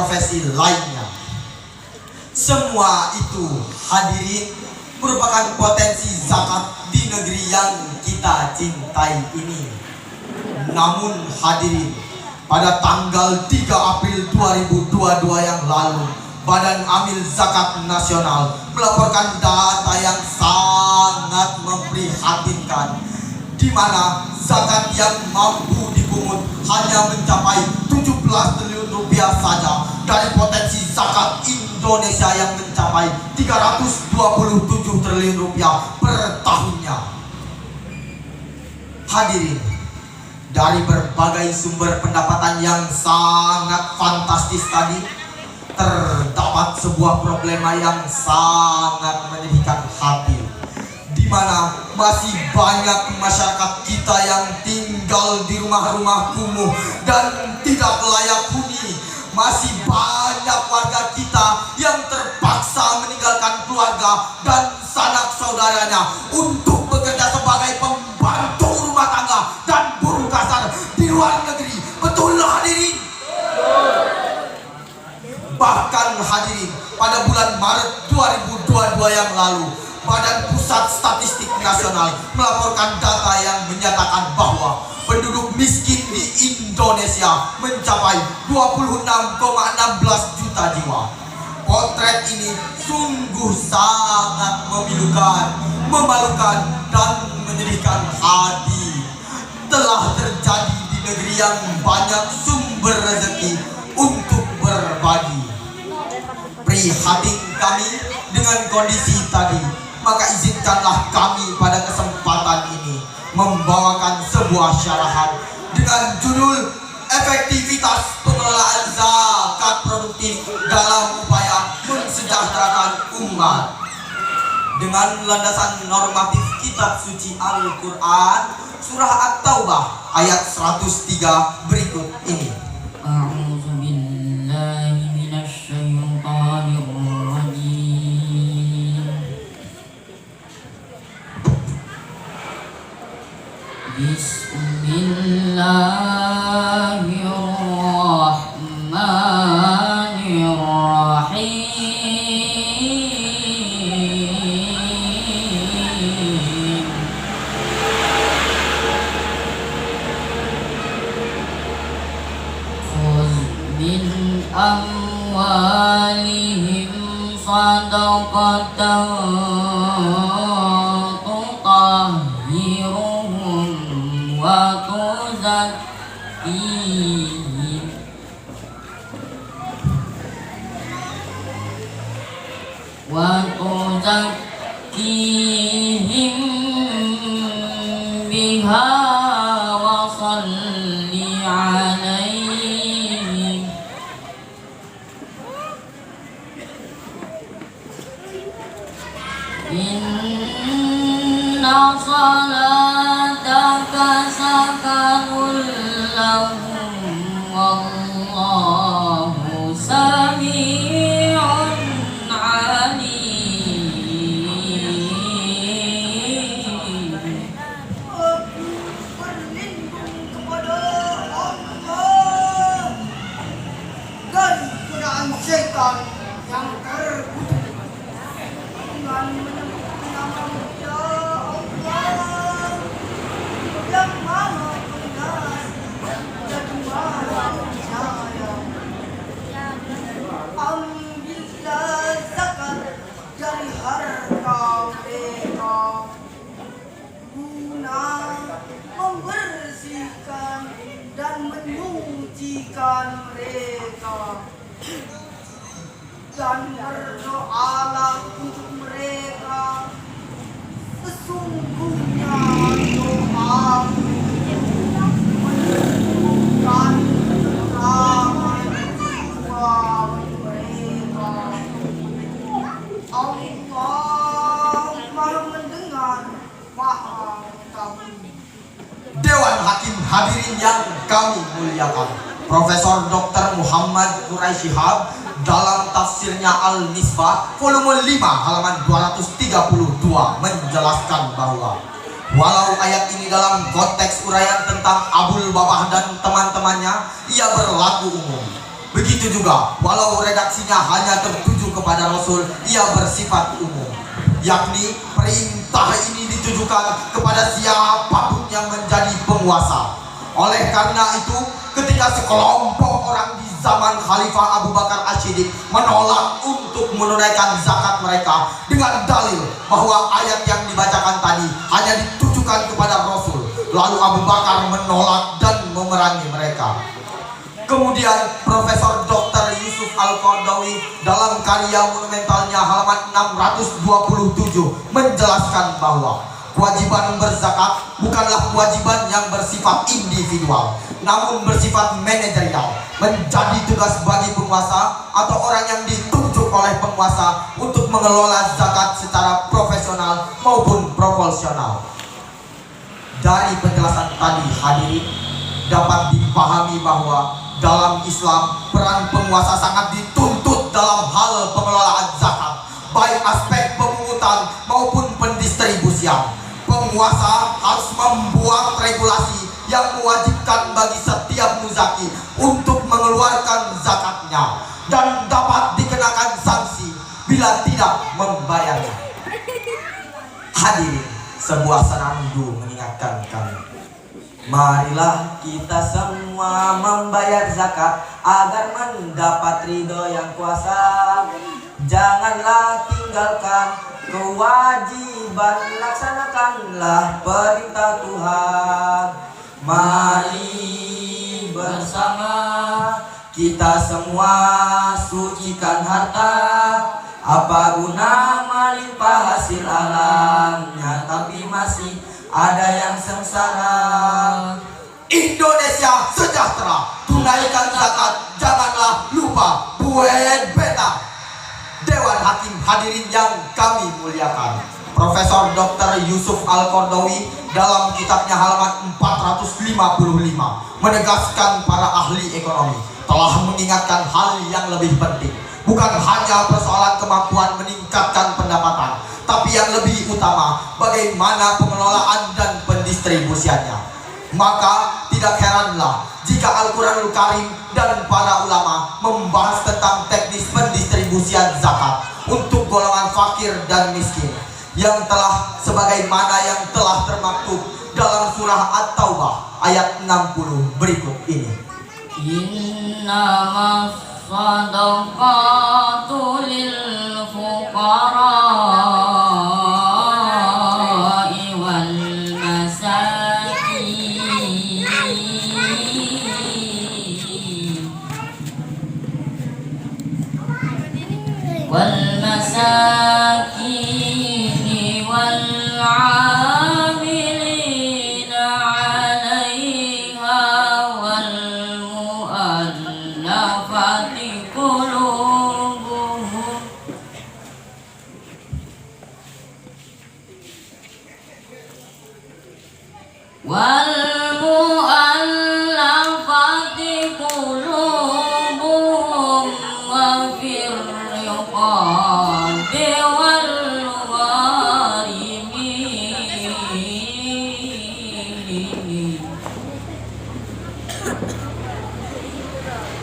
profesi lainnya. Semua itu hadirin merupakan potensi zakat di negeri yang kita cintai ini. Namun hadirin, pada tanggal 3 April 2022 yang lalu, Badan Amil Zakat Nasional melaporkan data yang sangat memprihatinkan, di mana zakat yang mampu dipungut hanya mencapai 17 triliun rupiah saja dari potensi zakat Indonesia yang mencapai 327 triliun rupiah per tahunnya. Hadirin, dari berbagai sumber pendapatan yang sangat fantastis tadi, terdapat sebuah problema yang sangat menyedihkan hati, di mana masih banyak masyarakat kita yang tinggal di rumah-rumah kumuh dan tidak layak huni. Masih banyak warga kita yang terpaksa meninggalkan keluarga dan sanak saudaranya untuk bekerja sebagai pembantu rumah tangga dan buruh kasar di luar negeri. Betul hadirin? Bahkan hadirin, pada bulan Maret 2022 yang lalu, Badan Pusat Statistik Nasional melaporkan data yang menyatakan bahwa penduduk miskin di Indonesia mencapai 26,16 juta jiwa. Potret ini sungguh sangat memilukan, memalukan, dan menyedihkan hati. Telah terjadi di negeri yang banyak sumber rezeki untuk berbagi. Prihatin kami dengan kondisi tadi, maka izinkanlah kami pada kesempatan ini membawakan sebuah syarahan dengan judul efektivitas pengelolaan zakat produktif dalam upaya mensejahterakan umat, dengan landasan normatif kitab suci Al-Quran surah At-Taubah ayat 103 berikut ini. Bismillahirrahmanirrahim. Khudh min amwalihim sadaqatan wa tuzakkihim biha wa salli alaihim inna salataka sakanun lahum wallahu sami'un alim. Aku berlindung kepada Allah dari godaan syaitan yang terkutuk dengan menyebut nama-Mu ya Allah yang Maha Pengasih dan Maha Penyayang. Ambillah zakat dari harta mereka guna membersihkan dan menyucikan mereka, dan berdoalah untuk mereka. Sesungguhnya doa menyembuhkan kekurangan jiwa mereka. Allah Maha mendengar, Maha mengetahui. Dewan Hakim hadirin yang kami muliakan, Profesor Dr. Muhammad Quraisy Shihab dalam tafsirnya Al-Misbah volume 5 halaman 232 menjelaskan bahwa walau ayat ini dalam konteks uraian tentang Abul Babah dan teman-temannya ia berlaku umum, Begitu juga, walau redaksinya hanya tertuju kepada Rasul, ia bersifat umum. Yakni perintah ini ditujukan kepada siapapun yang menjadi penguasa. Oleh karena itu, ketika sekelompok orang di zaman Khalifah Abu Bakar As-Siddiq menolak untuk menunaikan zakat mereka dengan dalil bahwa ayat yang dibacakan tadi hanya ditujukan kepada Rasul, lalu Abu Bakar menolak dan memerangi mereka. Kemudian Profesor Dr. Yusuf Al-Qaradawi dalam karya monumentalnya halaman 627 menjelaskan bahwa kewajiban berzakat bukanlah kewajiban yang bersifat individual, namun bersifat manajerial, menjadi tugas bagi penguasa atau orang yang ditunjuk oleh penguasa untuk mengelola zakat secara profesional maupun proporsional. Dari penjelasan tadi, hadirin, dapat dipahami bahwa dalam Islam peran penguasa sangat dituntut dalam hal pengelolaan zakat, baik aspek pemungutan maupun pendistribusian. Penguasa harus membuat regulasi yang mewajibkan bagi setiap muzaki untuk mengeluarkan zakatnya dan dapat dikenakan sanksi bila tidak membayarnya. Hadirin, sebuah senandung mengingatkan kami, marilah kita semua membayar zakat agar mendapat ridho yang kuasa. Janganlah tinggalkan kewajiban, laksanakanlah perintah Tuhan. Mari bersama kita semua sucikan harta. Apa guna melimpah hasil alamnya, tapi masih ada yang sengsara. Indonesia sejahtera, tunaikan zakat, janganlah lupa buat beta. Dewan Hakim hadirin yang kami muliakan, Profesor Dr. Yusuf Al-Qaradawi dalam kitabnya halaman 455 menegaskan para ahli ekonomi telah mengingatkan hal yang lebih penting, bukan hanya persoalan kemampuan meningkatkan pendapatan, tapi yang lebih utama bagaimana pengelolaan dan pendistribusiannya. Maka tidak heranlah jika Al-Quranul Karim dan para ulama membahas tentang teknis pendistribusian zakat untuk golongan fakir dan miskin, yang telah sebagaimana yang telah termaktub dalam surah At-Taubah ayat 60 berikut ini. Innamas sadaqatu lil fuqara'i wal masakin wal 'amilina 'alaiha wal mu'allafati qulubuhum wal mu'allafati qulubuhum wa fir riqabi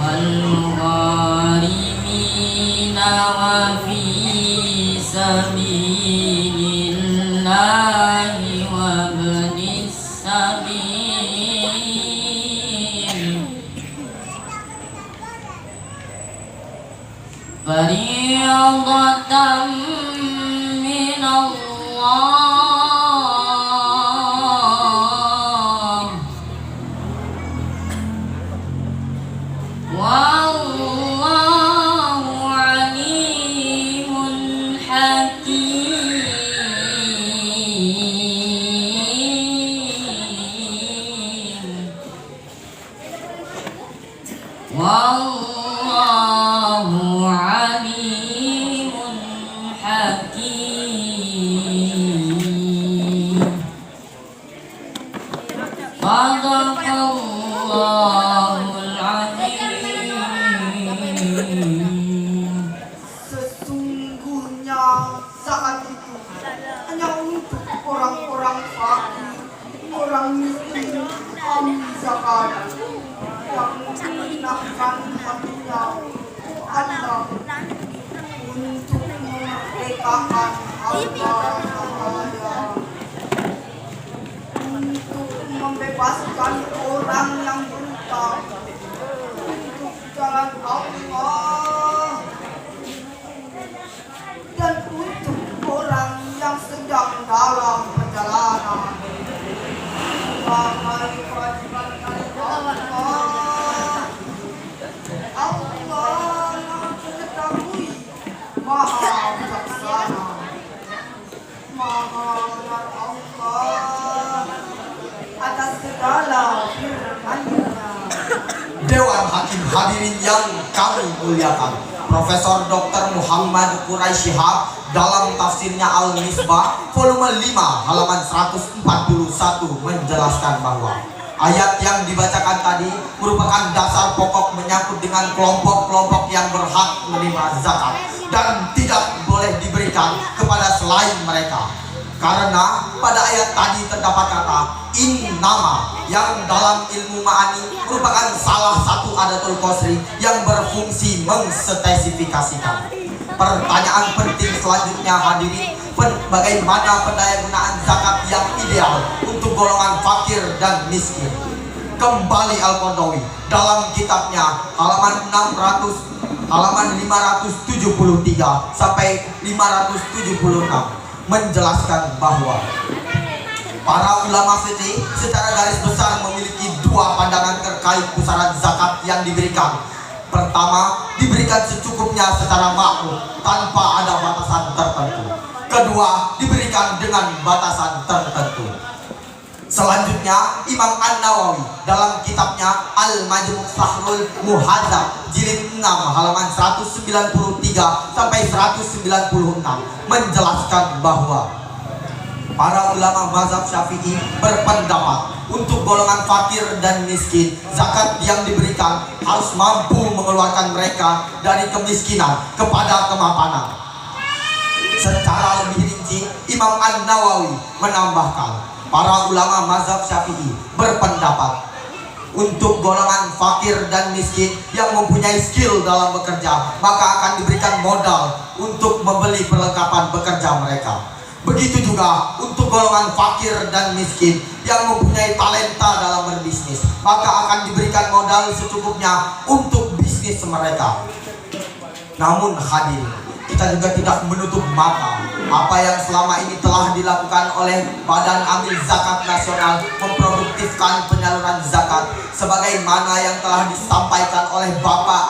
wal gharimina wa fi sabilillahi wa ibnis sabil fariidatan min Allah wallahu alimun hakim. Wallahu alimun hakim. Allah untuk memerdekakan harta-harta, untuk membebaskan orang yang berhutang, untuk jalan Allah, dan untuk orang yang sedang dalam perjalanan. Wahai kewajiban Allah, Allah Maha Mengetahui, Maha Bijaksana, Maha Benar Allah atas segala firman-Nya. Dewan Hakim hadirin yang kami muliakan, Profesor Dr. Muhammad Quraisy Shihab dalam tafsirnya Al-Misbah volume 5 halaman 141 menjelaskan bahwa ayat yang dibacakan tadi merupakan dasar pokok menyangkut dengan kelompok-kelompok yang berhak menerima zakat dan tidak boleh diberikan kepada selain mereka. Karena pada ayat tadi terdapat kata innama yang dalam ilmu ma'ani merupakan salah satu adatul qasri yang berfungsi mengspesifikasikan. Pertanyaan penting selanjutnya hadirin, bagaimana pendayagunaan zakat yang ideal untuk golongan fakir dan miskin? Kembali Al-Qaradawi dalam kitabnya halaman 573 sampai 576 menjelaskan bahwa para ulama fikih secara garis besar memiliki dua pandangan terkait pusaran zakat yang diberikan. Pertama, diberikan secukupnya secara makruh tanpa ada batasan tertentu. Kedua, diberikan dengan batasan tertentu. Selanjutnya, Imam An-Nawawi dalam kitabnya Al-Majmu' Sahrul Muhadzab jilid 6 halaman 193 sampai 196 menjelaskan bahwa para ulama mazhab Syafi'i berpendapat untuk golongan fakir dan miskin, zakat yang diberikan harus mampu mengeluarkan mereka dari kemiskinan kepada kemapanan. Secara lebih rinci, Imam An-Nawawi menambahkan, para ulama mazhab Syafi'i berpendapat untuk golongan fakir dan miskin yang mempunyai skill dalam bekerja, maka akan diberikan modal untuk membeli perlengkapan bekerja mereka. Begitu juga untuk golongan fakir dan miskin yang mempunyai talenta dalam berbisnis, maka akan diberikan modal secukupnya untuk bisnis mereka. Namun hadir, kita juga tidak menutup mata apa yang selama ini telah dilakukan oleh Badan Amil Zakat Nasional memproduktifkan penyaluran zakat, sebagaimana yang telah disampaikan oleh Bapak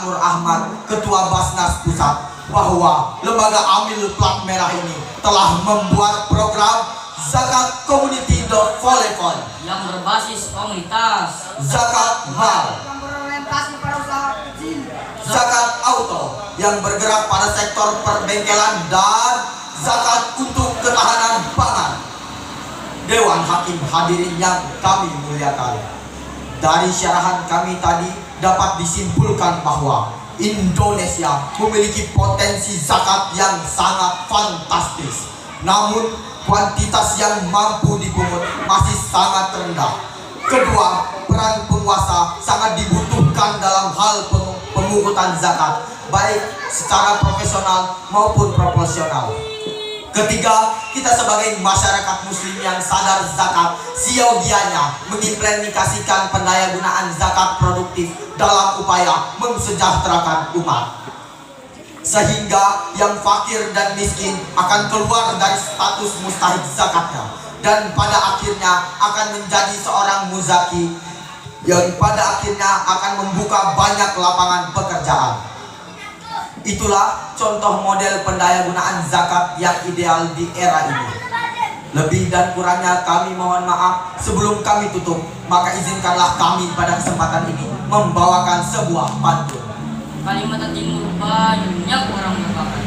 Nur Ahmad, Ketua Basnas Pusat, bahwa lembaga Amil Plat Merah ini telah membuat program Zakat Community Volleyfund yang berbasis komunitas, Zakat Mal, Yang berorientasi pada usaha kecil, Zakat Auto yang bergerak pada sektor perbengkelan, dan zakat untuk ketahanan pangan. Dewan Hakim hadirin yang kami muliakan, dari syarahan kami tadi dapat disimpulkan bahwa Indonesia memiliki potensi zakat yang sangat fantastis. Namun kuantitas yang mampu dipungut masih sangat rendah. Kedua, peran penguasa sangat dibutuhkan dalam hal pemungutan zakat, baik secara profesional maupun proporsional. Ketiga, kita sebagai masyarakat muslim yang sadar zakat, siogianya mengimplementasikan pendayagunaan zakat produktif dalam upaya mensejahterakan umat, sehingga yang fakir dan miskin akan keluar dari status mustahik zakatnya dan pada akhirnya akan menjadi seorang muzaki yang pada akhirnya akan membuka banyak lapangan pekerjaan. Itulah contoh model pendayagunaan zakat yang ideal di era ini. Lebih dan kurangnya kami mohon maaf. Sebelum kami tutup, maka izinkanlah kami pada kesempatan ini membawakan sebuah pantun. Kalimantan Timur banyak orang berbakat.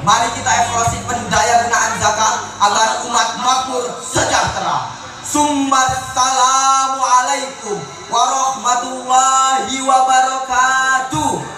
Mari kita evaluasi pendayagunaan zakat agar umat makmur sejahtera. Assalamualaikum warahmatullahi wabarakatuh.